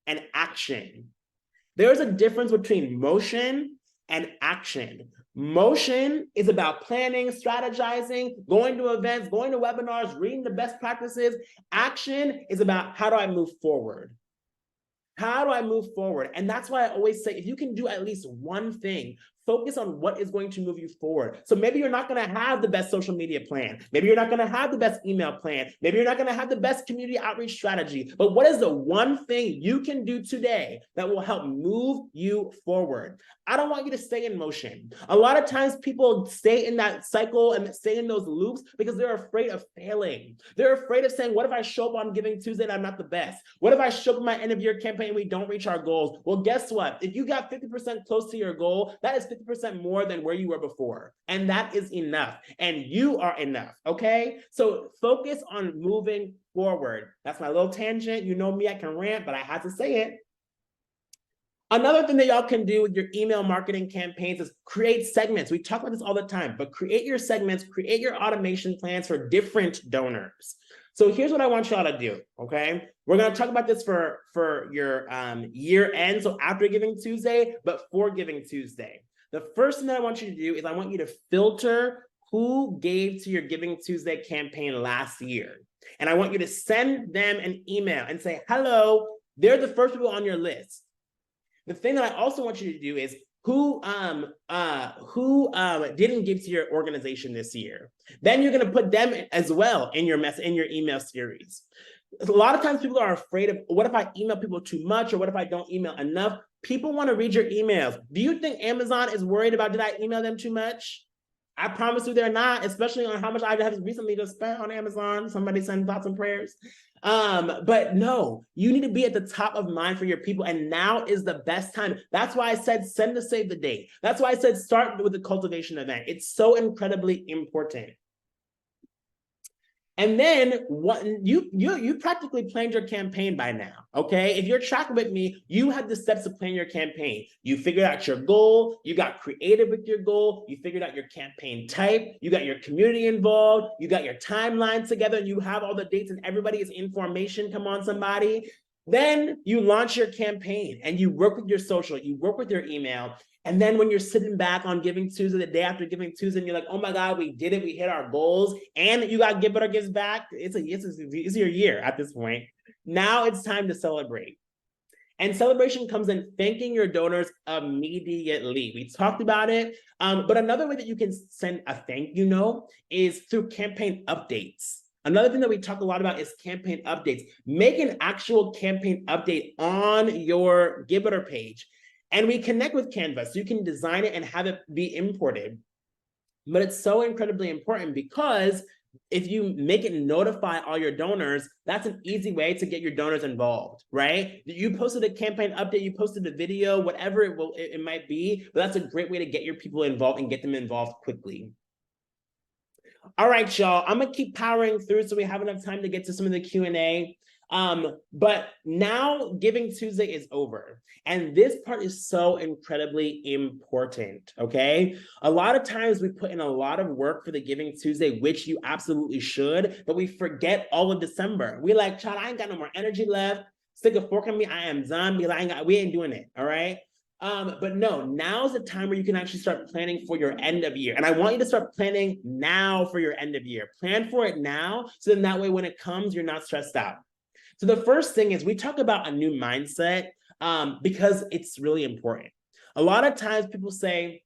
and action. There's a difference between motion and action. Motion is about planning, strategizing, going to events, going to webinars, reading the best practices. Action is about how do I move forward? How do I move forward? And that's why I always say, if you can do at least one thing Focus on what is going to move you forward. So maybe you're not going to have the best social media plan. Maybe you're not going to have the best email plan. Maybe you're not going to have the best community outreach strategy. But what is the one thing you can do today that will help move you forward? I don't want you to stay in motion. A lot of times people stay in that cycle and stay in those loops because they're afraid of failing. They're afraid of saying, what if I show up on Giving Tuesday and I'm not the best? What if I show up in my end of year campaign and we don't reach our goals? Well, guess what? If you got 50% close to your goal, that is 50% more than where you were before. And that is enough. And you are enough, okay? So focus on moving forward. That's my little tangent. You know me, I can rant, but I had to say it. Another thing that y'all can do with your email marketing campaigns is create segments. We talk about this all the time, but create your segments, create your automation plans for different donors. So here's what I want y'all to do, okay? We're gonna talk about this for your year end, so after Giving Tuesday, but for Giving Tuesday. The first thing that I want you to do is I want you to filter who gave to your Giving Tuesday campaign last year. And I want you to send them an email and say, hello, they're the first people on your list. The thing that I also want you to do is who didn't give to your organization this year. Then you're going to put them as well in your email series. A lot of times people are afraid of, what if I email people too much, or what if I don't email enough? People want to read your emails. Do you think Amazon is worried about, did I email them too much? I promise you they're not, especially on how much I have recently just spent on Amazon. Somebody send thoughts and prayers. But no, you need to be at the top of mind for your people. And now is the best time. That's why I said send to save the date. That's why I said start with the cultivation event. It's so incredibly important. And then what you practically planned your campaign by now, okay? If you're tracking with me, you had the steps to plan your campaign. You figured out your goal, you got creative with your goal, you figured out your campaign type, you got your community involved, you got your timeline together, you have all the dates and everybody is in formation, come on somebody. Then you launch your campaign and you work with your social, you work with your email. And then when you're sitting back on Giving Tuesday, the day after Giving Tuesday, and you're like, oh my God, we did it. We hit our goals. And you got Givebutter gives back. It's your year at this point. Now it's time to celebrate. And celebration comes in thanking your donors immediately. We talked about it. But another way that you can send a thank you note is through campaign updates. Another thing that we talk a lot about is campaign updates. Make an actual campaign update on your Givebutter page. And we connect with Canva, so you can design it and have it be imported. But it's so incredibly important because if you make it notify all your donors, that's an easy way to get your donors involved, right? You posted a campaign update, you posted a video, whatever it might be, but that's a great way to get your people involved and get them involved quickly. All right, y'all, I'm gonna keep powering through so we have enough time to get to some of the Q&A. But now Giving Tuesday is over. And this part is so incredibly important, okay? A lot of times we put in a lot of work for the Giving Tuesday, which you absolutely should, but we forget all of December. We like, child, I ain't got no more energy left. Stick a fork in me, I am done. We ain't doing it, all right? But no, now's the time where you can actually start planning for your end of year. And I want you to start planning now for your end of year. Plan for it now, so then that way when it comes, you're not stressed out. So the first thing is we talk about a new mindset because it's really important. A lot of times people say,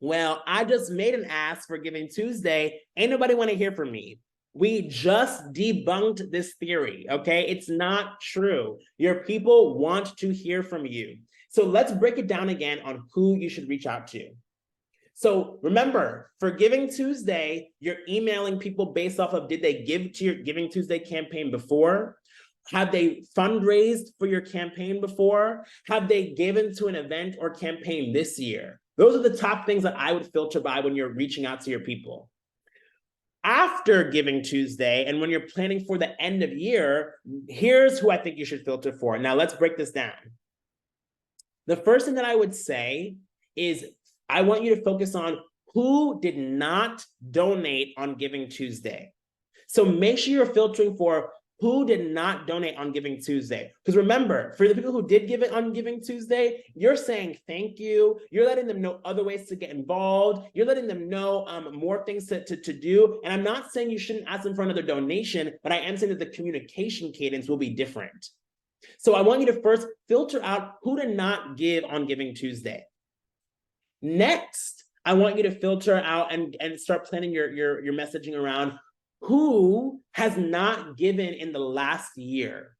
well, I just made an ask for Giving Tuesday. Ain't nobody want to hear from me. We just debunked this theory, okay? It's not true. Your people want to hear from you. So let's break it down again on who you should reach out to. So remember, for Giving Tuesday, you're emailing people based off of, did they give to your Giving Tuesday campaign before? Have they fundraised for your campaign before? Have they given to an event or campaign this year? Those are the top things that I would filter by when you're reaching out to your people. After Giving Tuesday, and when you're planning for the end of year, here's who I think you should filter for. Now let's break this down. The first thing that I would say is I want you to focus on who did not donate on Giving Tuesday. So make sure you're filtering for who did not donate on Giving Tuesday. Because remember, for the people who did give it on Giving Tuesday, you're saying thank you. You're letting them know other ways to get involved. You're letting them know more things to do. And I'm not saying you shouldn't ask them for another donation, but I am saying that the communication cadence will be different. So I want you to first filter out who did not give on Giving Tuesday. Next, I want you to filter out and start planning your messaging around who has not given in the last year.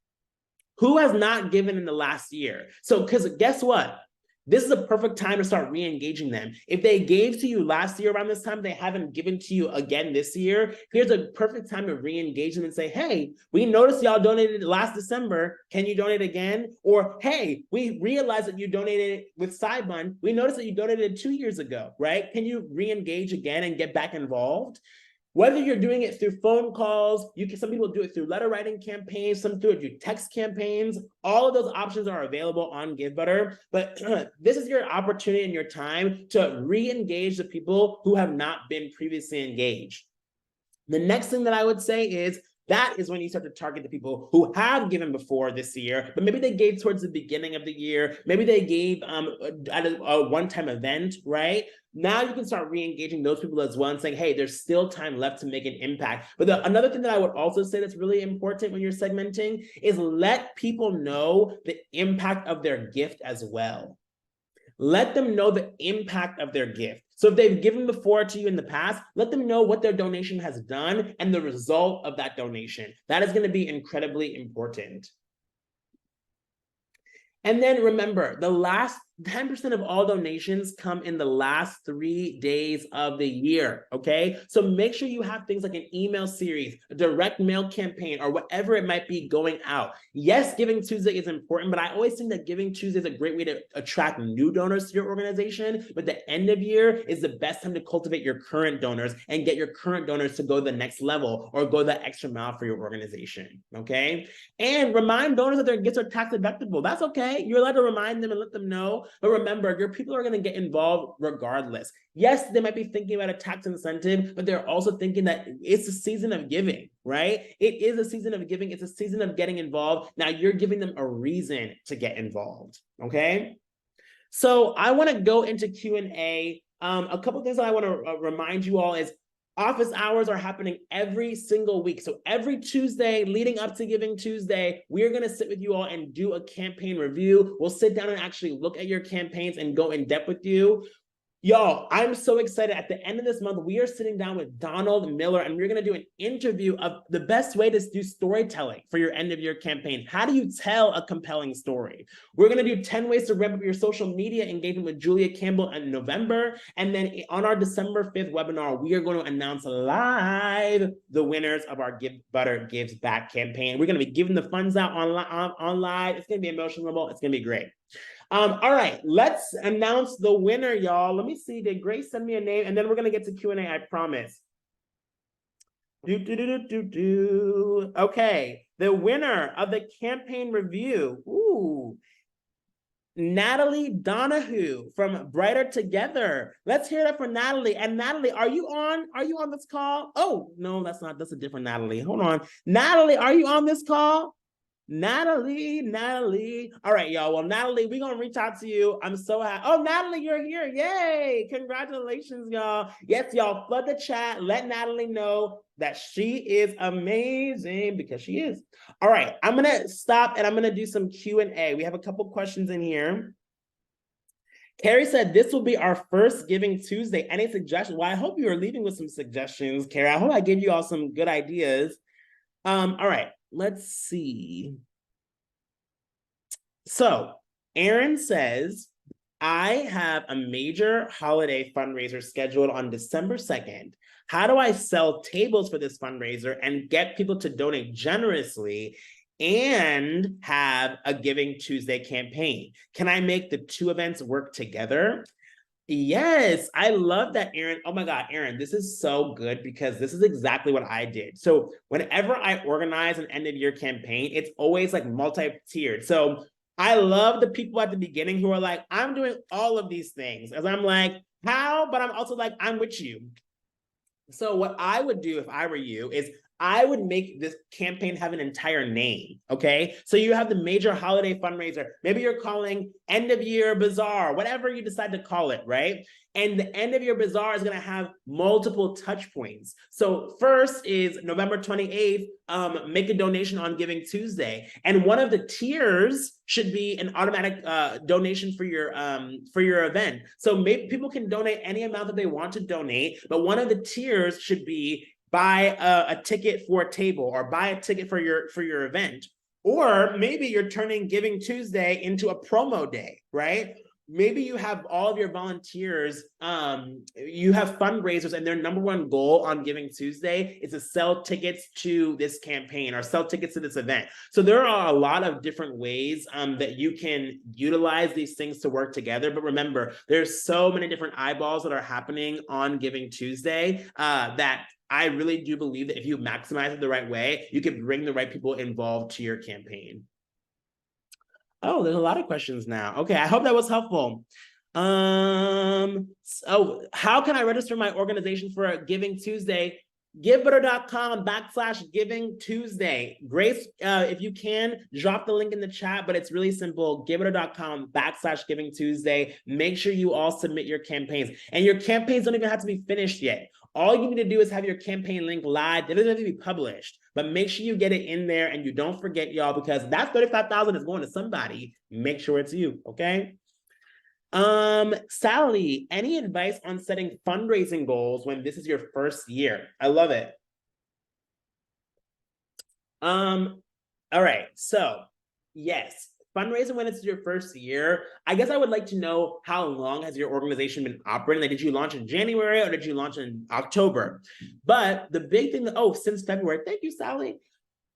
Who has not given in the last year? So, because guess what? This is a perfect time to start re-engaging them. If they gave to you last year around this time, they haven't given to you again this year, here's a perfect time to re-engage them and say, hey, we noticed y'all donated last December. Can you donate again? Or, hey, we realized that you donated with Sidebun. We noticed that you donated 2 years ago, right? Can you re-engage again and get back involved? Whether you're doing it through phone calls, some people do it through letter writing campaigns, some do it through text campaigns. All of those options are available on Givebutter. But this is your opportunity and your time to re-engage the people who have not been previously engaged. The next thing that I would say is that is when you start to target the people who have given before this year, but maybe they gave towards the beginning of the year. Maybe they gave at a one-time event, right? Now you can start re-engaging those people as well and saying, hey, there's still time left to make an impact. But another thing that I would also say that's really important when you're segmenting is let people know the impact of their gift as well. Let them know the impact of their gift. So if they've given before to you in the past, let them know what their donation has done and the result of that donation. That is going to be incredibly important. And then remember, the last 10% of all donations come in the last 3 days of the year, okay? So make sure you have things like an email series, a direct mail campaign, or whatever it might be going out. Yes, Giving Tuesday is important, but I always think that Giving Tuesday is a great way to attract new donors to your organization, but the end of year is the best time to cultivate your current donors and get your current donors to go to the next level or go that extra mile for your organization, okay? And remind donors that their gifts are tax deductible. That's okay. You're allowed to remind them and let them know. But remember, your people are going to get involved regardless. Yes, they might be thinking about a tax incentive, but they're also thinking that it's a season of giving, right? It is a season of giving. It's a season of getting involved. Now you're giving them a reason to get involved, okay? So I want to go into Q&A. A couple of things that I want to remind you all is office hours are happening every single week. So every Tuesday leading up to Giving Tuesday, we're going to sit with you all and do a campaign review. We'll sit down and actually look at your campaigns and go in depth with you. Y'all, I'm so excited. At the end of this month, we are sitting down with Donald Miller, and we're going to do an interview of the best way to do storytelling for your end of year campaign. How do you tell a compelling story? We're going to do 10 ways to ramp up your social media engagement with Julia Campbell in November. And then on our December 5th webinar, we are going to announce live the winners of our Givebutter Gives Back campaign. We're going to be giving the funds out on live. It's going to be emotional. It's going to be great. All right, let's announce the winner, y'all. Let me see. Did Grace send me a name? And then we're going to get to Q&A, I promise. Okay, the winner of the campaign review. Ooh, Natalie Donahue from Brighter Together. Let's hear that for Natalie. And Natalie, are you on this call? Oh, no, that's a different Natalie. Hold on. Natalie, are you on this call? Natalie. All right, y'all. Well, Natalie, we're going to reach out to you. I'm so happy. Oh, Natalie, you're here. Yay. Congratulations, y'all. Yes, y'all, flood the chat. Let Natalie know that she is amazing, because she is. All right, I'm going to stop and I'm going to do some Q&A. We have a couple questions in here. Carrie said, this will be our first Giving Tuesday. Any suggestions? Well, I hope you are leaving with some suggestions, Carrie. I hope I gave you all some good ideas. All right. Let's see. So Aaron says, I have a major holiday fundraiser scheduled on December 2nd. How do I sell tables for this fundraiser and get people to donate generously and have a Giving Tuesday campaign? Can I make the two events work together? Yes, I love that, Aaron. Oh my God, Aaron, this is so good because this is exactly what I did. So whenever I organize an end of year campaign, it's always like multi-tiered. So I love the people at the beginning who are like, I'm doing all of these things. As I'm like, how? But I'm also like, I'm with you. So what I would do if I were you is I would make this campaign have an entire name, okay? So you have the major holiday fundraiser. Maybe you're calling end of year bazaar, whatever you decide to call it, right? And the end of your bazaar is going to have multiple touch points. So first is November 28th, make a donation on Giving Tuesday. And one of the tiers should be an automatic donation for your event. So maybe people can donate any amount that they want to donate, but one of the tiers should be buy a ticket for a table or buy a ticket for your event. Or maybe you're turning Giving Tuesday into a promo day, right? Maybe you have all of your volunteers, you have fundraisers, and their number one goal on Giving Tuesday is to sell tickets to this campaign or sell tickets to this event. So there are a lot of different ways that you can utilize these things to work together. But remember, there's so many different eyeballs that are happening on Giving Tuesday that I really do believe that if you maximize it the right way, you can bring the right people involved to your campaign. Oh, there's a lot of questions now. Okay, I hope that was helpful. So how can I register my organization for a Giving Tuesday? Givebutter.com/Giving Tuesday. Grace, if you can, drop the link in the chat, but it's really simple. Givebutter.com/Giving Tuesday. Make sure you all submit your campaigns. And your campaigns don't even have to be finished yet. All you need to do is have your campaign link live. It doesn't have to be published, but make sure you get it in there and you don't forget, y'all, because that 35,000 is going to somebody. Make sure it's you, okay? Sally, any advice on setting fundraising goals when this is your first year? I love it. All right, so yes, fundraising when it's your first year. I guess I would like to know, how long has your organization been operating? Like, did you launch in January or did you launch in October? But the big thing since February. Thank you, Sally.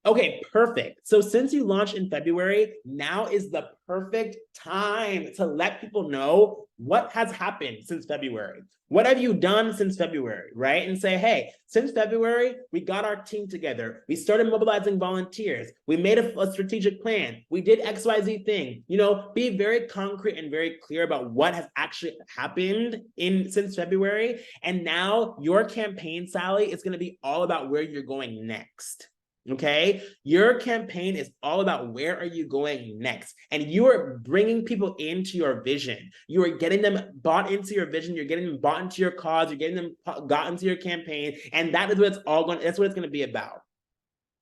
Okay, perfect. So since you launched in February, now is the perfect time to let people know what has happened since February. What have you done since February, right? And say, hey, since February, we got our team together. We started mobilizing volunteers. We made a strategic plan. We did XYZ thing. You know, be very concrete and very clear about what has actually happened since February. And now your campaign, Sally, is going to be all about where you're going next. Okay, your campaign is all about where are you going next, and you are bringing people into your vision. You are getting them bought into your vision. You're getting them bought into your cause. You're getting them got into your campaign, and that is what it's all going. That's what it's going to be about.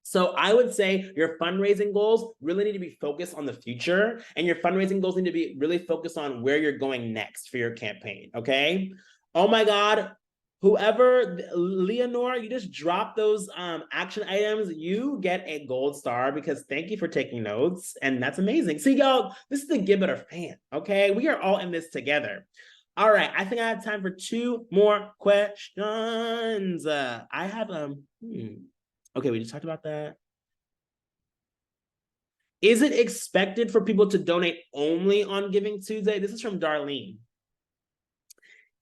So I would say your fundraising goals really need to be focused on the future, and your fundraising goals need to be really focused on where you're going next for your campaign. Okay. Oh my God. Whoever, Leonore, you just drop those action items, you get a gold star because thank you for taking notes. And that's amazing. See, y'all, this is the Givebutter fan, okay? We are all in this together. All right, I think I have time for 2 more questions. I have, okay, we just talked about that. Is it expected for people to donate only on Giving Tuesday? This is from Darlene.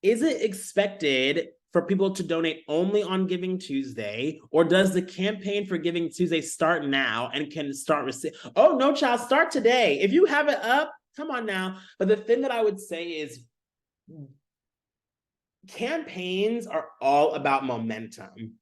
Is it expected for people to donate only on Giving Tuesday, or does the campaign for Giving Tuesday start now and can start receiving? Oh, no, child, start today. If you have it up, come on now. But the thing that I would say is campaigns are all about momentum.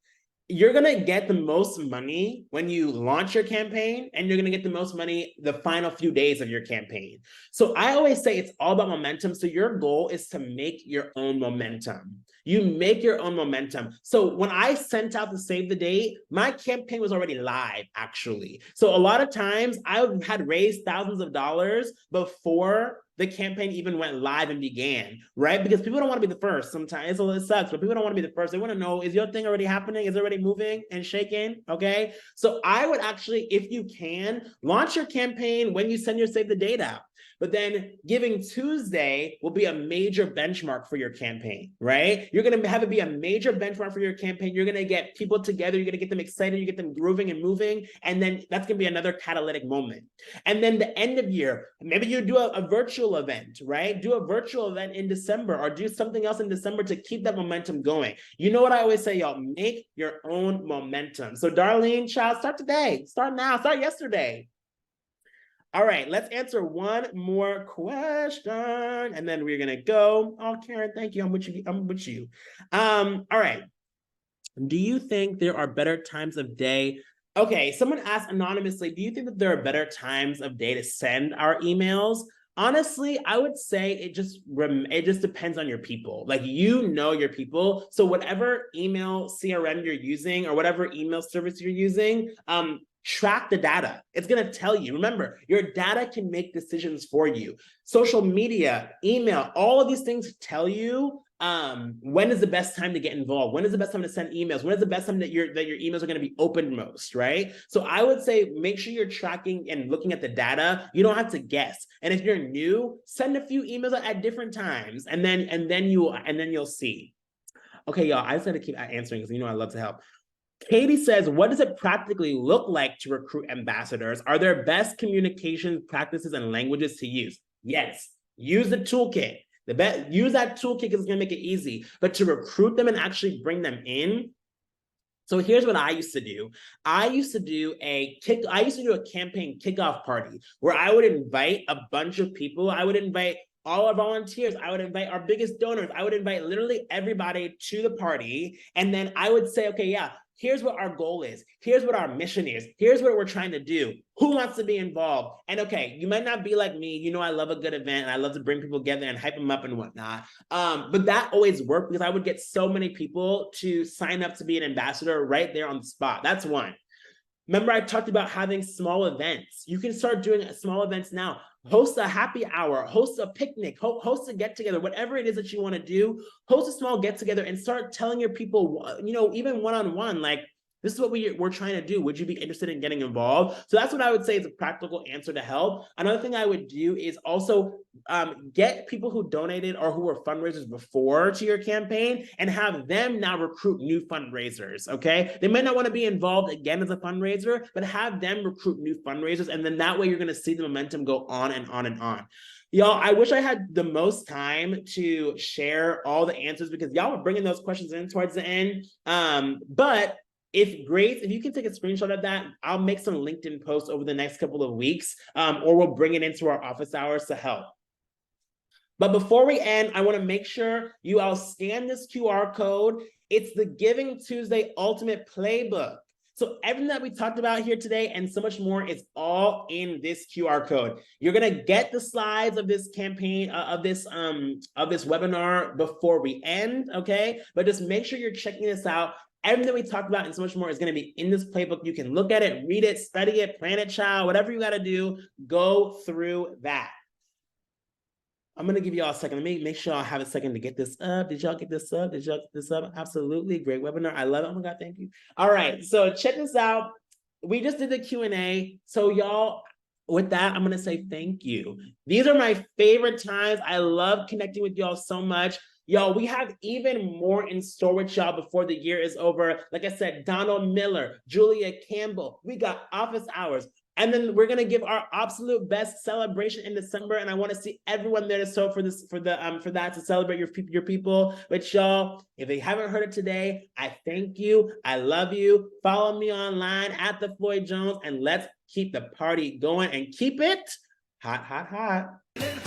You're going to get the most money when you launch your campaign, and you're going to get the most money the final few days of your campaign. So I always say it's all about momentum. So your goal is to make your own momentum. You make your own momentum. So when I sent out the save the date, my campaign was already live, actually. So a lot of times I had raised thousands of dollars before the campaign even went live and began, right? Because people don't want to be the first sometimes. It sucks, but people don't want to be the first. They want to know, is your thing already happening? Is it already moving and shaking? Okay. So I would actually, if you can, launch your campaign when you send your save the date out. But then Giving Tuesday will be a major benchmark for your campaign, right? You're going to have it be a major benchmark for your campaign. You're going to get people together. You're going to get them excited. You get them grooving and moving. And then that's going to be another catalytic moment. And then the end of year, maybe you do a virtual event, right? Do a virtual event in December, or do something else in December to keep that momentum going. You know what I always say, y'all, make your own momentum. So Darlene, child, start today. Start now. Start yesterday. All right, let's answer one more question, and then we're gonna go. Oh, Karen, thank you. I'm with you. All right. Do you think there are better times of day? Okay, someone asked anonymously, do you think that there are better times of day to send our emails? Honestly, I would say it just depends on your people. Like, you know your people. So whatever email CRM you're using or whatever email service you're using, track the data. It's going to tell you. Remember, your data can make decisions for you. Social media, email, all of these things tell you when is the best time to get involved? When is the best time to send emails? When is the best time that your emails are going to be opened most, right? So I would say make sure you're tracking and looking at the data. You don't have to guess. And if you're new, send a few emails at different times, and then you'll see. Okay, y'all, I just got to keep answering because I love to help. Katie says, what does it practically look like to recruit ambassadors? Are there best communication practices and languages to use? Yes, use the toolkit. Use that toolkit because it's going to make it easy. But to recruit them and actually bring them in, so here's what I used to do. I used to do a campaign kickoff party where I would invite a bunch of people. I would invite all our volunteers. I would invite our biggest donors. I would invite literally everybody to the party. And then I would say, okay, yeah, here's what our goal is. Here's what our mission is. Here's what we're trying to do. Who wants to be involved? And okay, you might not be like me. I love a good event and I love to bring people together and hype them up and whatnot. But that always worked because I would get so many people to sign up to be an ambassador right there on the spot. That's one. Remember, I talked about having small events. You can start doing small events now. Host a happy hour, host a picnic, host a get together, whatever it is that you want to do, host a small get together and start telling your people, even one-on-one, like, this is what we're trying to do. Would you be interested in getting involved? So that's what I would say is a practical answer to help. Another thing I would do is also get people who donated or who were fundraisers before to your campaign and have them now recruit new fundraisers, okay? They might not want to be involved again as a fundraiser, but have them recruit new fundraisers. And then that way you're going to see the momentum go on and on and on. Y'all, I wish I had the most time to share all the answers because y'all were bringing those questions in towards the end. But if you can take a screenshot of that, I'll make some LinkedIn posts over the next couple of weeks, or we'll bring it into our office hours to help. But before we end, I want to make sure you all scan this QR code. It's the Giving Tuesday Ultimate Playbook. So everything that we talked about here today and so much more is all in this QR code. You're gonna get the slides of this campaign, of this webinar before we end, okay? But just make sure you're checking this out. Everything we talked about and so much more is going to be in this playbook. You can look at it, read it, study it, plan it, child, whatever you got to do, go through that. I'm going to give you all a second. Let me make sure I have a second to get this up. Did y'all get this up? Did y'all get this up? Absolutely. Great webinar. I love it. Oh my God, thank you. All right. So check this out. We just did the Q&A. So y'all, with that, I'm going to say thank you. These are my favorite times. I love connecting with y'all so much. Y'all, we have even more in store with y'all before the year is over. Like I said, Donald Miller, Julia Campbell, we got office hours. And then we're gonna give our absolute best celebration in December. And I want to see everyone there to show for that to celebrate your people. But y'all, if they haven't heard it today, I thank you. I love you. Follow me online at the Floyd Jones, and let's keep the party going and keep it hot, hot, hot.